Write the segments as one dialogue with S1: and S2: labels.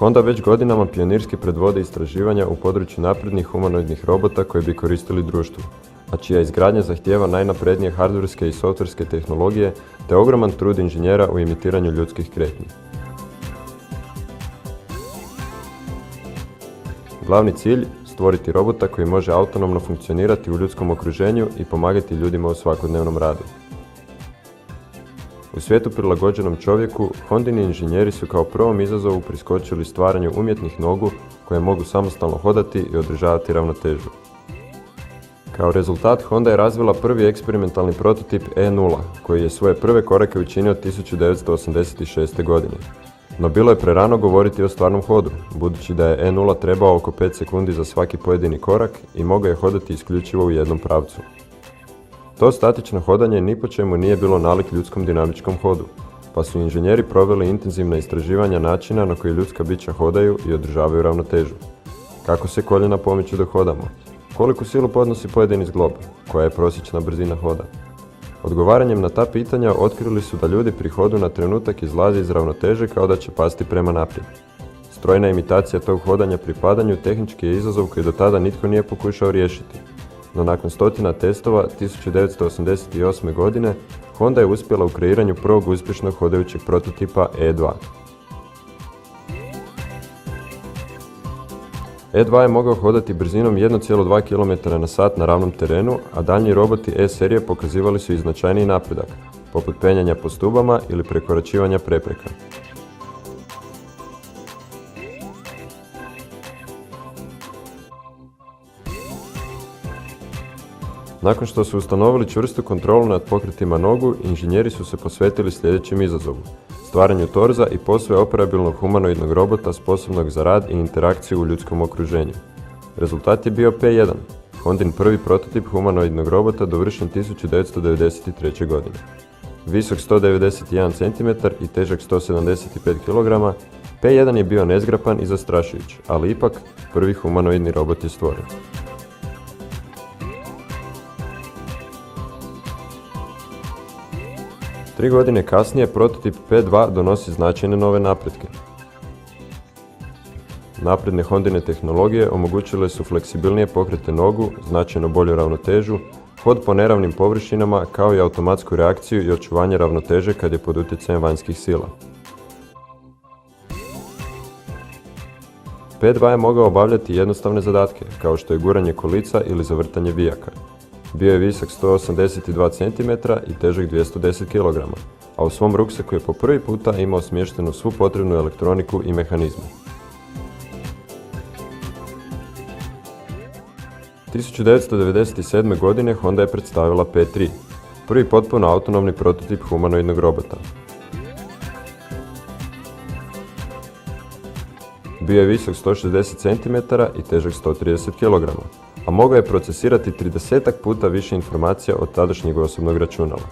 S1: Honda već godinama pionirski predvodi istraživanja u području naprednih humanoidnih robota koji bi koristili društvu, a čija izgradnja zahtijeva najnaprednije hardverske i softverske tehnologije te ogroman trud inženjera u imitiranju ljudskih kretnji. Glavni cilj, stvoriti robota koji može autonomno funkcionirati u ljudskom okruženju i pomagati ljudima u svakodnevnom radu. U svijetu prilagođenom čovjeku, Hondini inženjeri su kao prvom izazovu priskočili stvaranju umjetnih nogu koje mogu samostalno hodati i održavati ravnotežu. Kao rezultat, Honda je razvila prvi eksperimentalni prototip E0, koji je svoje prve korake učinio 1986. godine. No bilo je prerano govoriti o stvarnom hodu, budući da je E0 trebao oko 5 sekundi za svaki pojedini korak i mogao je hodati isključivo u jednom pravcu. To statično hodanje ni po čemu nije bilo nalik ljudskom dinamičkom hodu, pa su inženjeri proveli intenzivna istraživanja načina na koji ljudska bića hodaju i održavaju ravnotežu. Kako se koljena pomiču dok hodamo? Koliku silu podnosi pojedini zglob? Koja je prosječna brzina hoda? Odgovaranjem na ta pitanja otkrili su da ljudi pri hodu na trenutak izlaze iz ravnoteže kao da će pasti prema naprijed. Strojna imitacija tog hodanja pri padanju tehnički je izazov koji do tada nitko nije pokušao riješiti. No nakon stotina testova 1988. godine Honda je uspjela u kreiranju prvog uspješnog hodajućeg prototipa E2. E2 je mogao hodati brzinom 1,2 km/h na ravnom terenu, a daljnji roboti E serije pokazivali su i značajniji napredak, poput penjanja po stubama ili prekoračivanja prepreka. Nakon što su ustanovili čvrstu kontrolu nad pokretima nogu, inženjeri su se posvetili sljedećem izazovu: stvaranju torza i posve operabilnog humanoidnog robota sposobnog za rad i interakciju u ljudskom okruženju. Rezultat je bio P1, Hondin prvi prototip humanoidnog robota dovršen 1993. godine. Visok 191 cm i težak 175 kg, P1 je bio nezgrapan i zastrašujuć, ali ipak prvi humanoidni robot je stvoren. Tri godine kasnije prototip P2 donosi značajne nove napretke. Napredne Hondine tehnologije omogućile su fleksibilnije pokrete nogu, značajno bolju ravnotežu, hod po neravnim površinama kao i automatsku reakciju i očuvanje ravnoteže kad je pod utjecajem vanjskih sila. P2 je mogao obavljati jednostavne zadatke, kao što je guranje kolica ili zavrtanje vijaka. Bio je visok 182 cm i težak 210 kg, a u svom ruksaku je po prvi puta imao smještenu svu potrebnu elektroniku i mehanizme. 1997. godine Honda je predstavila P3, prvi potpuno autonomni prototip humanoidnog robota. Bio je visok 160 cm i težak 130 kg, a mogao je procesirati 30 puta više informacija od tadašnjeg osobnog računala.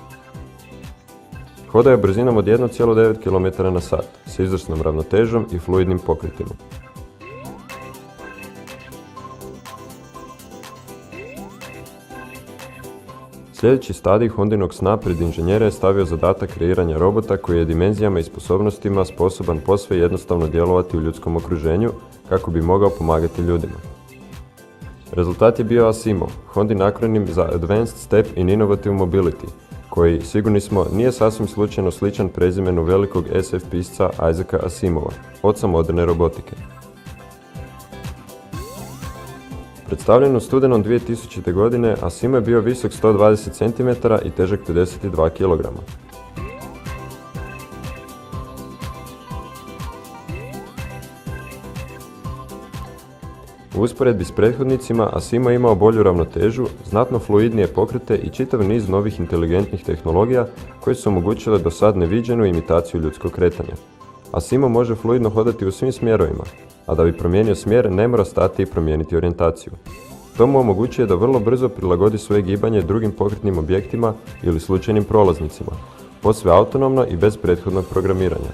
S1: Hodao je brzinom od 1,9 km/h s izvrsnom ravnotežom i fluidnim pokretima. Sljedeći stadij Hondinog sna pred inženjere je stavio zadatak kreiranja robota koji je dimenzijama i sposobnostima sposoban posve jednostavno djelovati u ljudskom okruženju kako bi mogao pomagati ljudima. Rezultat je bio ASIMO, Hondin akronim za Advanced Step in Innovative Mobility, koji, sigurni smo, nije sasvim slučajno sličan prezimenu velikog SF pisca Isaaca Asimova, oca moderne robotike. Predstavljen u studenom 2000. godine, Asimo je bio visok 120 cm i težak 52 kg. U usporedbi s prethodnicima, Asimo je imao bolju ravnotežu, znatno fluidnije pokrete i čitav niz novih inteligentnih tehnologija koje su omogućile do sad neviđenu imitaciju ljudskog kretanja. Asimo može fluidno hodati u svim smjerovima, a da bi promijenio smjer ne mora stati i promijeniti orijentaciju. To mu omogućuje da vrlo brzo prilagodi svoje gibanje drugim pokretnim objektima ili slučajnim prolaznicima, posve autonomno i bez prethodnog programiranja.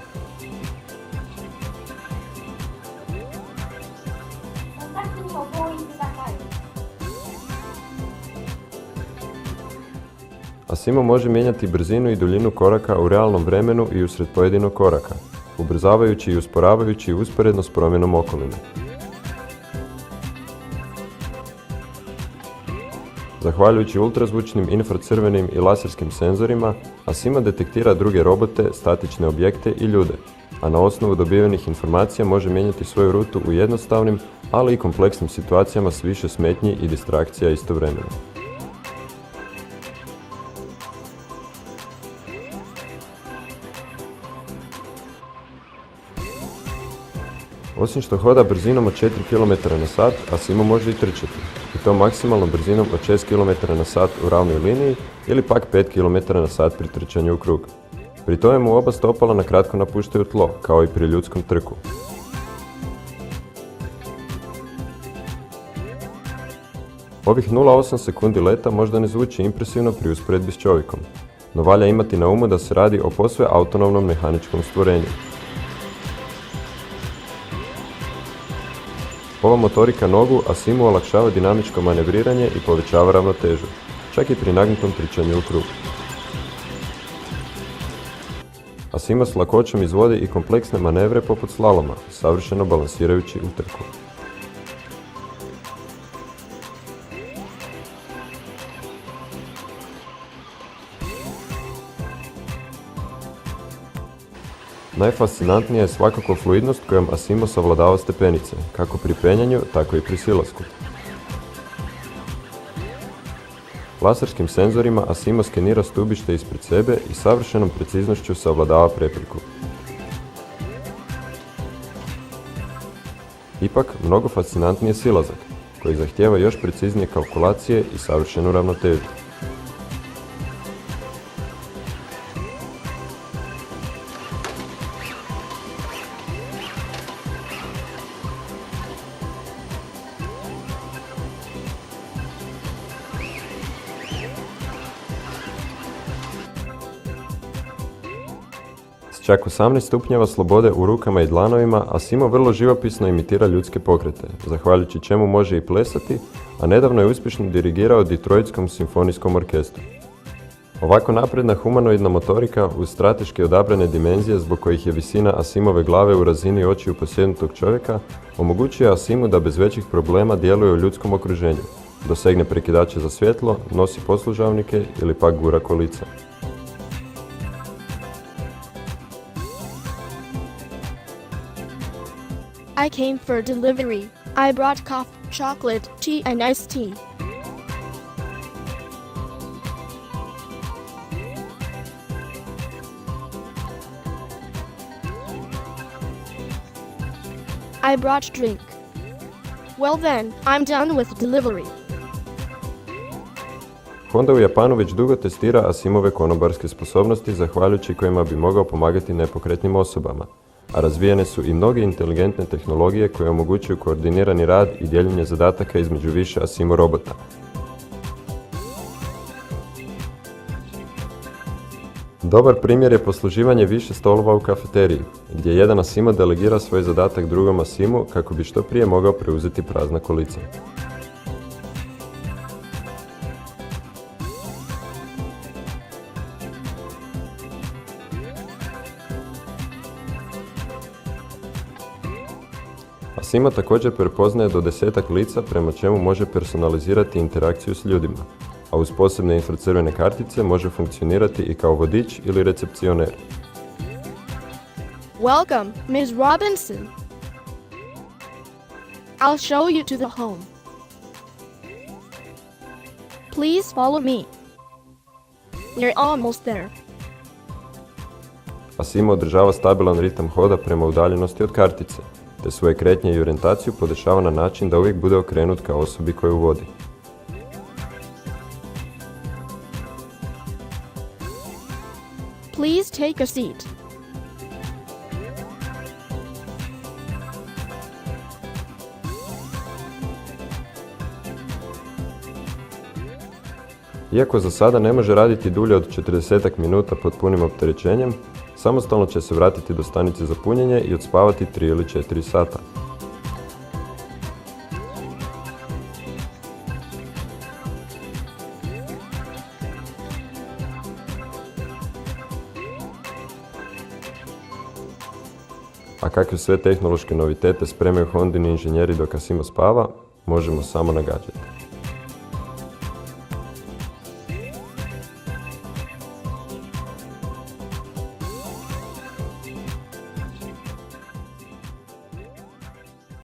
S1: Asimo može mijenjati brzinu i duljinu koraka u realnom vremenu i usred pojedinog koraka. ubrzavajući i usporavajući usporedno s promjenom okoline. Zahvaljujući ultrazvučnim, infracrvenim i laserskim senzorima, Asimo detektira druge robote, statične objekte i ljude, a na osnovu dobivenih informacija može mijenjati svoju rutu u jednostavnim, ali i kompleksnim situacijama s više smetnji i distrakcija istovremeno. Osim što hoda brzinom od 4 km/h, Asimo može i trčati, i to maksimalnom brzinom od 6 km/h u ravnoj liniji ili pak 5 km/h pri trčanju u krug. Pri tome mu oba stopala na kratko napuštaju tlo, kao i pri ljudskom trku. Ovih 0,8 sekundi leta možda ne zvuči impresivno pri usporedbi s čovjekom, no valja imati na umu da se radi o posve autonomnom mehaničkom stvorenju. Ova motorika nogu Asimu olakšava dinamičko manevriranje i povećava ravnotežu, čak i pri nagnutom trčanju u krug. Asimo s lakoćom izvodi i kompleksne manevre poput slaloma, savršeno balansirajući u trku. Najfascinantnija je svakako fluidnost kojom Asimo savladava stepenice, kako pri penjanju, tako i pri silasku. Laserskim senzorima Asimo skenira stubište ispred sebe i savršenom preciznošću savladava prepreku. Ipak, mnogo fascinantniji je silazak, koji zahtijeva još preciznije kalkulacije i savršenu ravnotežu. S čak 18 stupnjeva slobode u rukama i dlanovima, Asimo vrlo živopisno imitira ljudske pokrete, zahvaljujući čemu može i plesati, a nedavno je uspješno dirigirao Detroitskom simfonijskom orkestru. Ovako napredna humanoidna motorika uz strateški odabrane dimenzije zbog kojih je visina Asimove glave u razini očiju posjednutog čovjeka, omogućuje Asimu da bez većih problema djeluje u ljudskom okruženju, dosegne prekidače za svjetlo, nosi poslužavnike ili pak gura kolica.
S2: I came for delivery. I brought coffee, chocolate, tea and iced tea. I brought drink. Well then, I'm done with delivery.
S1: Honda u Japanu već dugo testira Asimove konobarske sposobnosti zahvaljujući kojima bi mogao pomagati nepokretnim osobama, a razvijene su i mnoge inteligentne tehnologije koje omogućuju koordinirani rad i dijeljenje zadataka između više Asimo robota. Dobar primjer je posluživanje više stolova u kafeteriji, gdje jedan Asimo delegira svoj zadatak drugom Asimu kako bi što prije mogao preuzeti prazna kolica. Asimo također prepoznaje do 10 lica prema čemu može personalizirati interakciju s ljudima, a uz posebne infracrvene kartice može funkcionirati i kao vodič ili recepcioner.
S2: Welcome, Ms. Robinson. I'll show you to the home. Please follow me. You're almost there.
S1: Asimo održava stabilan ritam hoda prema udaljenosti od kartice, te svoje kretnje i orijentaciju podešava na način da uvijek bude okrenut ka osobi koju vodi.
S2: Please take a seat.
S1: Iako za sada ne može raditi dulje od 40 minuta pod punim opterećenjem, samostalno će se vratiti do stanice za punjenje i odspavati 3 ili 4 sata. A kakve sve tehnološke novitete spremaju Hondini inženjeri dok Asimo spava, možemo samo nagađati.